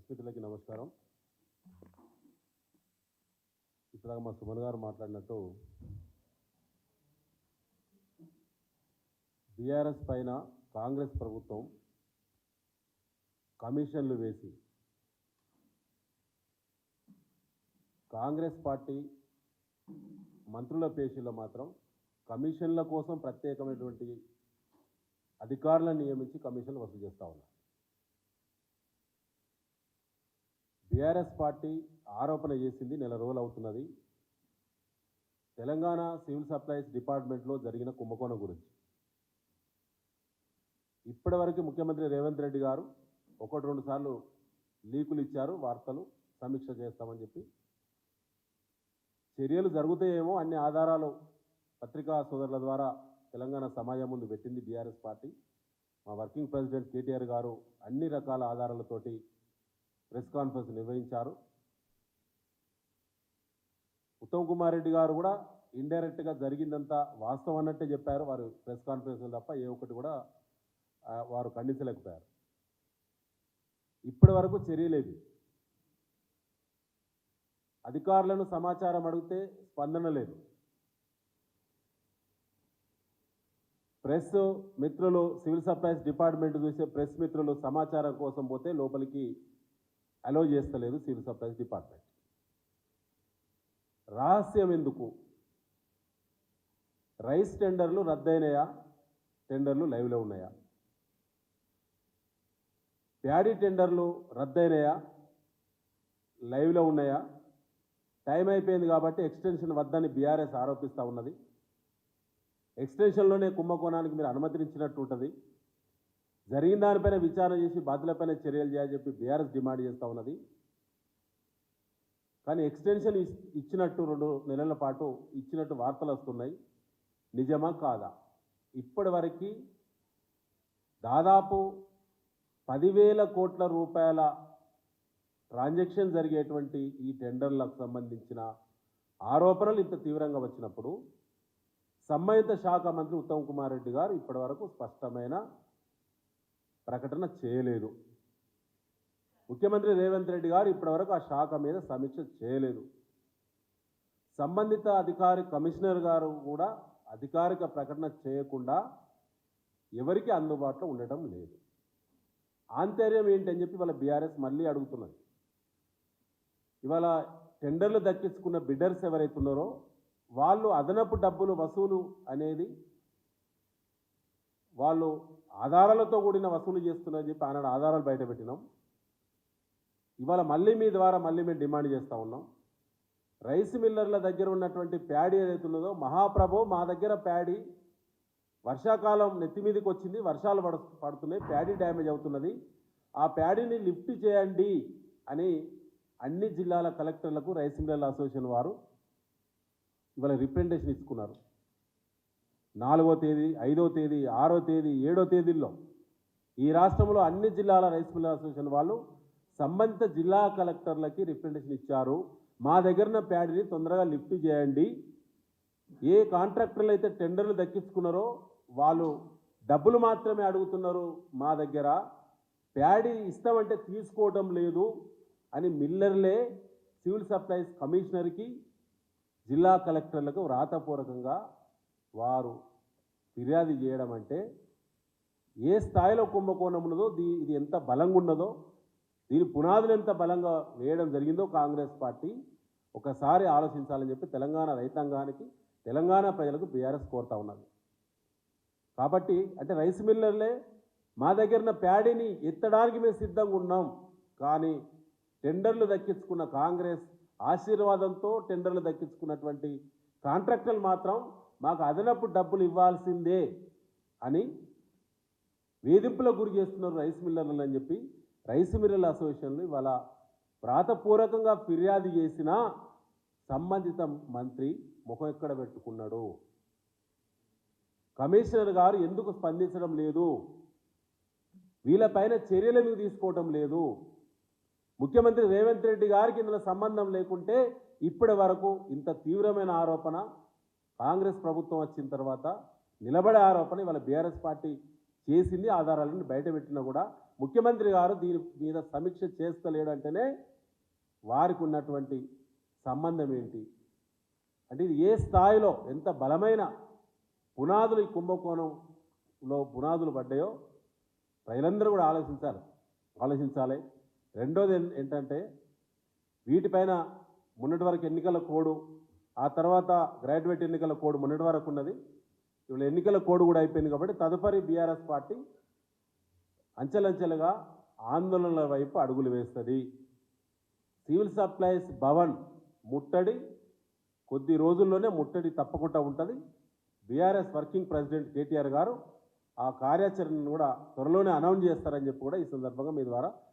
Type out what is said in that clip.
Press మిత్రులకి నమస్కారం. ఇప్పుడు మా సుమన్ గారు మాట్లాడినట్టు బీఆర్ఎస్ పైన కాంగ్రెస్ ప్రభుత్వం కమిషన్లు వేసి కాంగ్రెస్ పార్టీ మంత్రుల పేషీలో మాత్రం కమిషన్ల కోసం ప్రత్యేకమైనటువంటి అధికారులను నియమించి కమిషన్లు వసూలు చేస్తూ ఉన్నారు. బీఆర్ఎస్ పార్టీ ఆరోపణ చేసింది నెల రోజులు అవుతున్నది తెలంగాణ సివిల్ సప్లైస్ డిపార్ట్మెంట్లో జరిగిన కుంభకోణం గురించి. ఇప్పటివరకు ముఖ్యమంత్రి రేవంత్ రెడ్డి గారు 1-2 సార్లు లీకులు ఇచ్చారు, వార్తలు సమీక్ష చేస్తామని చెప్పి. చర్యలు జరుగుతాయేమో అన్ని ఆధారాలు పత్రికా సోదరుల ద్వారా తెలంగాణ సమాజం ముందు పెట్టింది బీఆర్ఎస్ పార్టీ. మా వర్కింగ్ ప్రెసిడెంట్ కేటీఆర్ గారు అన్ని రకాల ఆధారాలతోటి ప్రెస్ కాన్ఫరెన్స్ నిర్వహించారు. ఉత్తమ్ కుమార్ రెడ్డి గారు కూడా ఇండైరెక్ట్గా జరిగిందంతా వాస్తవం అన్నట్టే చెప్పారు. వారు ప్రెస్ కాన్ఫరెన్స్లు తప్ప ఏ ఒక్కటి కూడా వారు ఖండించలేకపోయారు. ఇప్పటి వరకు చర్యలేదు. అధికారులను సమాచారం అడిగితే స్పందన లేదు. ప్రెస్ మిత్రులు, సివిల్ సప్లైస్ డిపార్ట్మెంట్ చూసే ప్రెస్ మిత్రులు సమాచారం కోసం పోతే లోపలికి అలో చేస్తలేదు సివిల్ సప్లైస్ డిపార్ట్మెంట్. రహస్యం ఎందుకు? రైస్ టెండర్లు రద్దయినాయా? టెండర్లు లైవ్లో ఉన్నాయా? ప్యాడీ టెండర్లు రద్దయినాయా? లైవ్లో ఉన్నాయా? టైం అయిపోయింది కాబట్టి ఎక్స్టెన్షన్ వద్దని బీఆర్ఎస్ ఆరోపిస్తూ ఉన్నది. ఎక్స్టెన్షన్లోనే కుంభకోణానికి మీరు అనుమతించినట్టు ఉంటుంది. జరిగిన దానిపైన విచారణ చేసి బాధ్యులపైన చర్యలు చేయాలని చెప్పి బీఆర్ఎస్ డిమాండ్ చేస్తూ ఉన్నది. కానీ ఎక్స్టెన్షన్ ఇచ్చినట్టు 2 నెలల పాటు ఇచ్చినట్టు వార్తలు వస్తున్నాయి. నిజమా కాదా? ఇప్పటి వరకు దాదాపు 10,000 కోట్ల రూపాయల ట్రాన్సాక్షన్ జరిగేటువంటి ఈ టెండర్లకు సంబంధించిన ఆరోపణలు ఇంత తీవ్రంగా వచ్చినప్పుడు సంబంధిత శాఖ మంత్రి ఉత్తమ్ కుమార్ రెడ్డి గారు ఇప్పటి వరకు స్పష్టమైన ప్రకటన చేయలేదు. ముఖ్యమంత్రి రేవంత్ రెడ్డి గారు ఇప్పటివరకు ఆ శాఖ మీద సమీక్ష చేయలేదు. సంబంధిత అధికారి కమిషనర్ గారు కూడా అధికారిక ప్రకటన చేయకుండా ఎవరికి అందుబాటులో ఉండటం లేదు. ఆంతర్యం ఏంటని చెప్పి వాళ్ళ బీఆర్ఎస్ మళ్ళీ అడుగుతున్నది. ఇవాళ టెండర్లు దక్కించుకున్న బిడ్డర్స్ ఎవరైతే ఉన్నారో వాళ్ళు అదనపు డబ్బులు వసూలు అనేది వాళ్ళు ఆధారాలతో కూడిన వసూలు చేస్తున్నారని చెప్పి ఆనాడు ఆధారాలు బయట పెట్టినాం. ఇవాళ మళ్ళీ మీ ద్వారా మేము డిమాండ్ చేస్తూ ఉన్నాం. రైస్ మిల్లర్ల దగ్గర ఉన్నటువంటి ప్యాడీ ఏదైతే ఉన్నదో, మహాప్రభు మా దగ్గర ప్యాడీ వర్షాకాలం నెత్తి మీదకి వచ్చింది, వర్షాలు పడుతున్నాయి, ప్యాడీ డ్యామేజ్ అవుతున్నది, ఆ ప్యాడీని లిఫ్ట్ చేయండి అని అన్ని జిల్లాల కలెక్టర్లకు రైస్ మిల్లర్ల అసోసియేషన్ వారు ఇవాళ రిప్రజెంటేషన్ ఇచ్చుకున్నారు. 4వ తేదీ, 5వ తేదీ, 6వ తేదీ, 7వ తేదీల్లో ఈ రాష్ట్రంలో అన్ని జిల్లాల రైస్ మిల్లర్ అసోసియేషన్ వాళ్ళు సంబంధిత జిల్లా కలెక్టర్లకి రిప్రజెంటేషన్ ఇచ్చారు. మా దగ్గర ప్యాడీని తొందరగా లిఫ్ట్ చేయండి. ఏ కాంట్రాక్టర్లు అయితే టెండర్లు దక్కించుకున్నారో వాళ్ళు డబ్బులు మాత్రమే అడుగుతున్నారు, మా దగ్గర ప్యాడీ ఇస్తామంటే తీసుకోవడం లేదు అని మిల్లర్లే సివిల్ సప్లైస్ కమిషనర్కి, జిల్లా కలెక్టర్లకు రాతపూర్వకంగా వారు ఫిర్యాదు చేయడం అంటే ఏ స్థాయిలో కుంభకోణం ఉన్నదో, ఇది ఎంత బలంగా ఉన్నదో, దీని పునాదులు ఎంత బలంగా వేయడం జరిగిందో కాంగ్రెస్ పార్టీ ఒకసారి ఆలోచించాలని చెప్పి తెలంగాణ రైతాంగానికి, తెలంగాణ ప్రజలకు బీఆర్ఎస్ కోరుతా ఉన్నది. కాబట్టి అంటే రైస్ మిల్లర్లే మా దగ్గర ప్యాడీని ఎత్తడానికి మేము సిద్ధంగా ఉన్నాం, కానీ టెండర్లు దక్కించుకున్న కాంగ్రెస్ ఆశీర్వాదంతో టెండర్లు దక్కించుకున్నటువంటి కాంట్రాక్టర్లు మాత్రం మాకు అదనపు డబ్బులు ఇవ్వాల్సిందే అని వేధింపులకు గురి చేస్తున్నారు రైస్ మిల్లర్లు అని చెప్పి రైస్ మిల్లర్ల అసోసియేషన్లు ఇవాళ వ్రాతపూర్వకంగా ఫిర్యాదు చేసినా సంబంధిత మంత్రి ముఖం ఎక్కడ పెట్టుకున్నాడు? కమిషనర్ గారు ఎందుకు స్పందించడం లేదు? వీళ్ళపైన చర్యలు ఎందుకు తీసుకోవడం లేదు? ముఖ్యమంత్రి రేవంత్ రెడ్డి గారికి ఇందులో సంబంధం లేకుంటే ఇప్పటి వరకు ఇంత తీవ్రమైన ఆరోపణ కాంగ్రెస్ ప్రభుత్వం వచ్చిన తర్వాత నిలబడే ఆరోపణ ఇవాళ బీఆర్ఎస్ పార్టీ చేసింది. ఆధారాలను బయట పెట్టినా కూడా ముఖ్యమంత్రి గారు దీని మీద సమీక్ష చేస్తలేడంటేనే వారికి ఉన్నటువంటి సంబంధం ఏంటి అంటే ఇది ఏ స్థాయిలో ఎంత బలమైన పునాదులు ఈ కుంభకోణంలో పునాదులు పడ్డాయో ప్రజలందరూ కూడా ఆలోచించాలి. రెండోది ఏంటంటే వీటిపైన మొన్నటి వరకు ఎన్నికల కోడ్, ఆ తర్వాత గ్రాడ్యుయేట్ ఎన్నికల కోడ్ మొన్నటి వరకు ఉన్నది. ఇవాళ ఎన్నికల కోడ్ కూడా అయిపోయింది కాబట్టి తదుపరి బీఆర్ఎస్ పార్టీ అంచెలంచెలుగా ఆందోళనల వైపు అడుగులు వేస్తుంది. సివిల్ సప్లైస్ భవన్ ముట్టడి కొద్ది రోజుల్లోనే ముట్టడి తప్పకుండా ఉంటుంది. బీఆర్ఎస్ వర్కింగ్ ప్రెసిడెంట్ కేటీఆర్ గారు ఆ కార్యాచరణను కూడా త్వరలోనే అనౌన్స్ చేస్తారని చెప్పి కూడా ఈ సందర్భంగా మీ ద్వారా